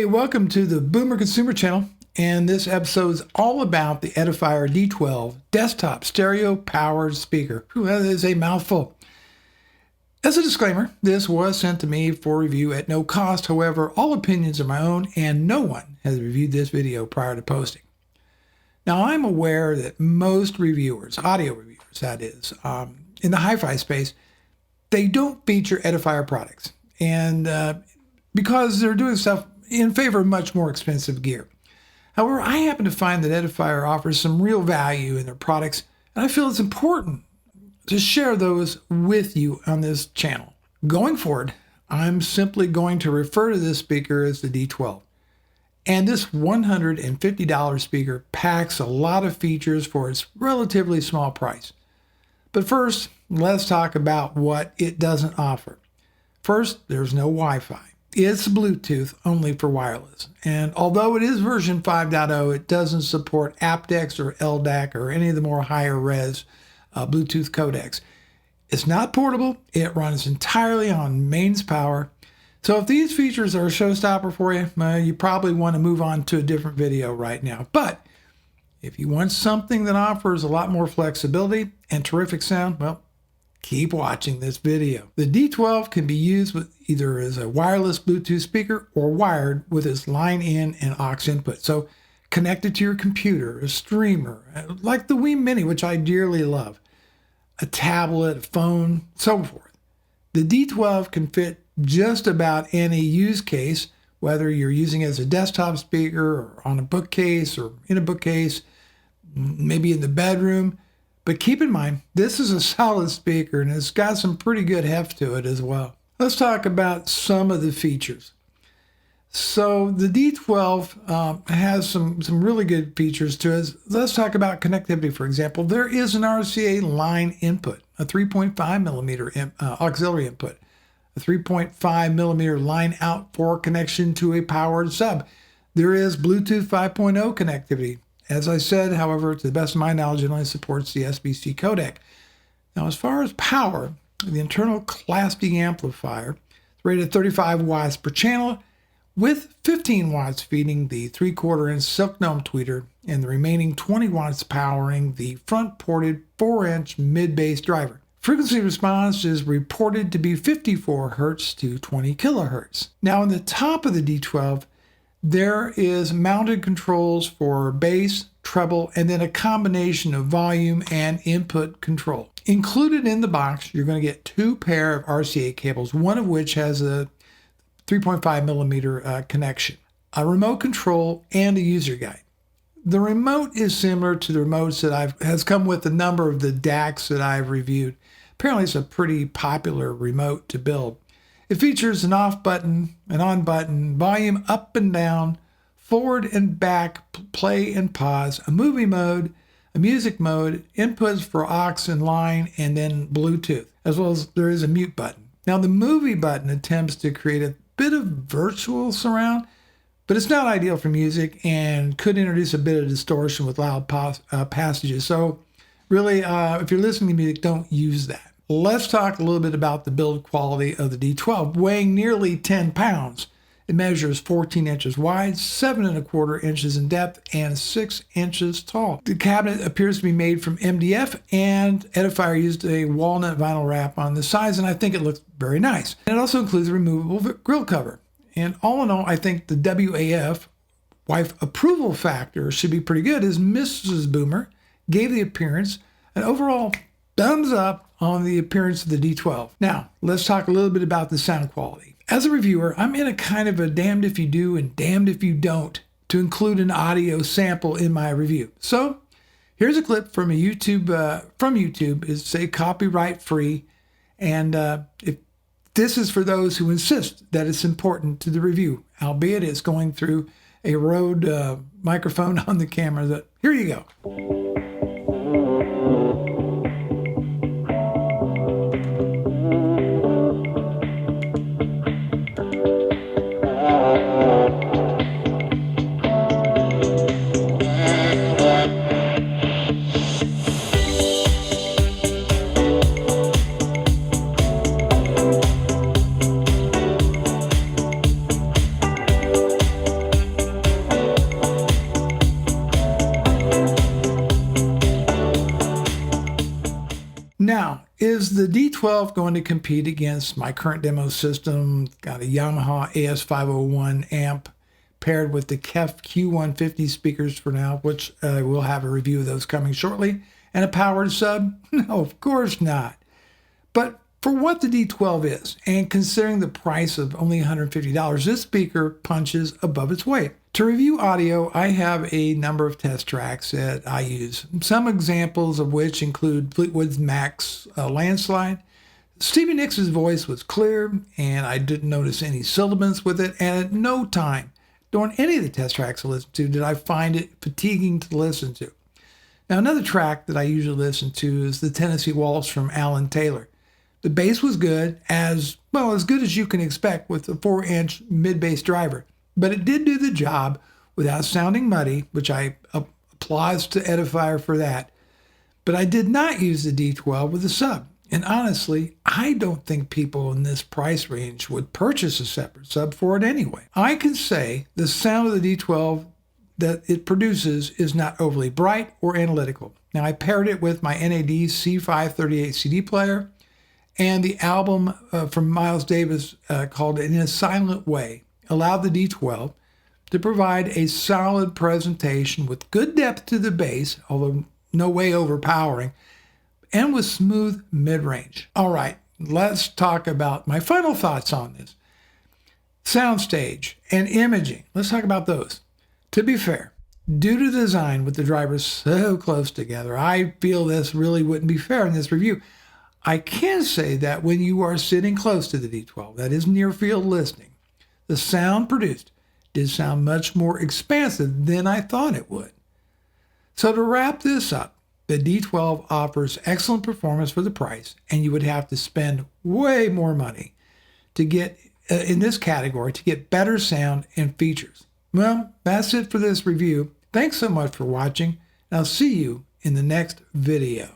Hey, welcome to the Boomer Consumer Channel, and this episode is all about the Edifier D12 desktop stereo powered speaker. Ooh, that is a mouthful. As a disclaimer, this was sent to me for review at no cost. However, all opinions are my own, and no one has reviewed this video prior to posting. Now, I'm aware that most reviewers, audio reviewers that is, in the hi-fi space, they don't feature Edifier products, and because they're doing stuff in favor of much more expensive gear. However, I happen to find that Edifier offers some real value in their products, and I feel it's important to share those with you on this channel. Going forward, I'm simply going to refer to this speaker as the D12. And this $150 speaker packs a lot of features for its relatively small price. But first, let's talk about what it doesn't offer. First, there's no Wi-Fi. It's Bluetooth only for wireless. And although it is version 5.0, it doesn't support aptX or LDAC or any of the more higher res Bluetooth codecs. It's not portable. It runs entirely on mains power. So if these features are a showstopper for you, you probably want to move on to a different video right now. But if you want something that offers a lot more flexibility and terrific sound, well, keep watching this video. The D12 can be used with either as a wireless Bluetooth speaker or wired with its line in and aux input. So connect it to your computer, a streamer, like the Wii Mini, which I dearly love, a tablet, a phone, so forth. The D12 can fit just about any use case, whether you're using it as a desktop speaker or on a bookcase or in a bookcase, maybe in the bedroom. But keep in mind, this is a solid speaker and it's got some pretty good heft to it as well. Let's talk about some of the features. So the D12 has some really good features to it. Let's talk about connectivity, for example. There is an RCA line input, a 3.5 millimeter auxiliary input, a 3.5 millimeter line out for connection to a powered sub. There is Bluetooth 5.0 connectivity. As I said, however, to the best of my knowledge, it only supports the SBC codec. Now, as far as power, the internal Class D amplifier is rated 35 watts per channel, with 15 watts feeding the 3/4 inch Silk Gnome tweeter and the remaining 20 watts powering the front-ported 4-inch mid-bass driver. Frequency response is reported to be 54 Hz to 20 kHz. Now, on the top of the D12, there is mounted controls for bass, treble, and then a combination of volume and input control. Included in the box, you're going to get 2 pair of RCA cables, one of which has a 3.5 millimeter connection, a remote control, and a user guide. The remote is similar to the remotes that has come with a number of the DACs that I've reviewed. Apparently, it's a pretty popular remote to build. It features an off button, an on button, volume up and down, forward and back, play and pause, a movie mode, a music mode, inputs for aux and line, and then Bluetooth, as well as there is a mute button. Now, the movie button attempts to create a bit of virtual surround, but it's not ideal for music and could introduce a bit of distortion with loud passages. So really, if you're listening to music, don't use that. Let's talk a little bit about the build quality of the D12. Weighing nearly 10 pounds, it measures 14 inches wide, 7.25 inches in depth, and 6 inches tall. The cabinet appears to be made from MDF, and Edifier used a walnut vinyl wrap on the sides, and I think it looks very nice. And it also includes a removable grill cover. And all in all, I think the WAF, wife approval factor, should be pretty good, as Mrs. Boomer gave the appearance an overall thumbs up on the appearance of the D12. Now, let's talk a little bit about the sound quality. As a reviewer, I'm in a kind of a damned if you do and damned if you don't to include an audio sample in my review. So here's a clip from YouTube. It's a copyright free, and if this is for those who insist that it's important to the review, albeit it's going through a Rode microphone on the camera. Here you go. Now, is the D12 going to compete against my current demo system? Got a Yamaha AS501 amp paired with the KEF Q150 speakers for now, which we'll have a review of those coming shortly, and a powered sub? No, of course not. But for what the D12 is, and considering the price of only $150, this speaker punches above its weight. To review audio, I have a number of test tracks that I use, some examples of which include Fleetwood Mac's Landslide. Stevie Nicks' voice was clear, and I didn't notice any sibilance with it, and at no time during any of the test tracks I listened to did I find it fatiguing to listen to. Now, another track that I usually listen to is the Tennessee Waltz from Alan Taylor. The bass was good, as good as you can expect with a 4-inch mid-bass driver, but it did do the job without sounding muddy, which I applause to Edifier for that. But I did not use the D12 with a sub, and honestly, I don't think people in this price range would purchase a separate sub for it anyway. I can say the sound of the D12 that it produces is not overly bright or analytical. Now, I paired it with my NAD C538 CD player, and the album from Miles Davis called In a Silent Way allowed the D12 to provide a solid presentation with good depth to the bass, although no way overpowering, and with smooth mid-range. All right, let's talk about my final thoughts on this. Soundstage and imaging, let's talk about those. To be fair, due to the design with the drivers so close together, I feel this really wouldn't be fair in this review. I can say that when you are sitting close to the D12, that is near field listening, the sound produced did sound much more expansive than I thought it would. So to wrap this up, the D12 offers excellent performance for the price, and you would have to spend way more money to get in this category to get better sound and features. Well, that's it for this review. Thanks so much for watching, and I'll see you in the next video.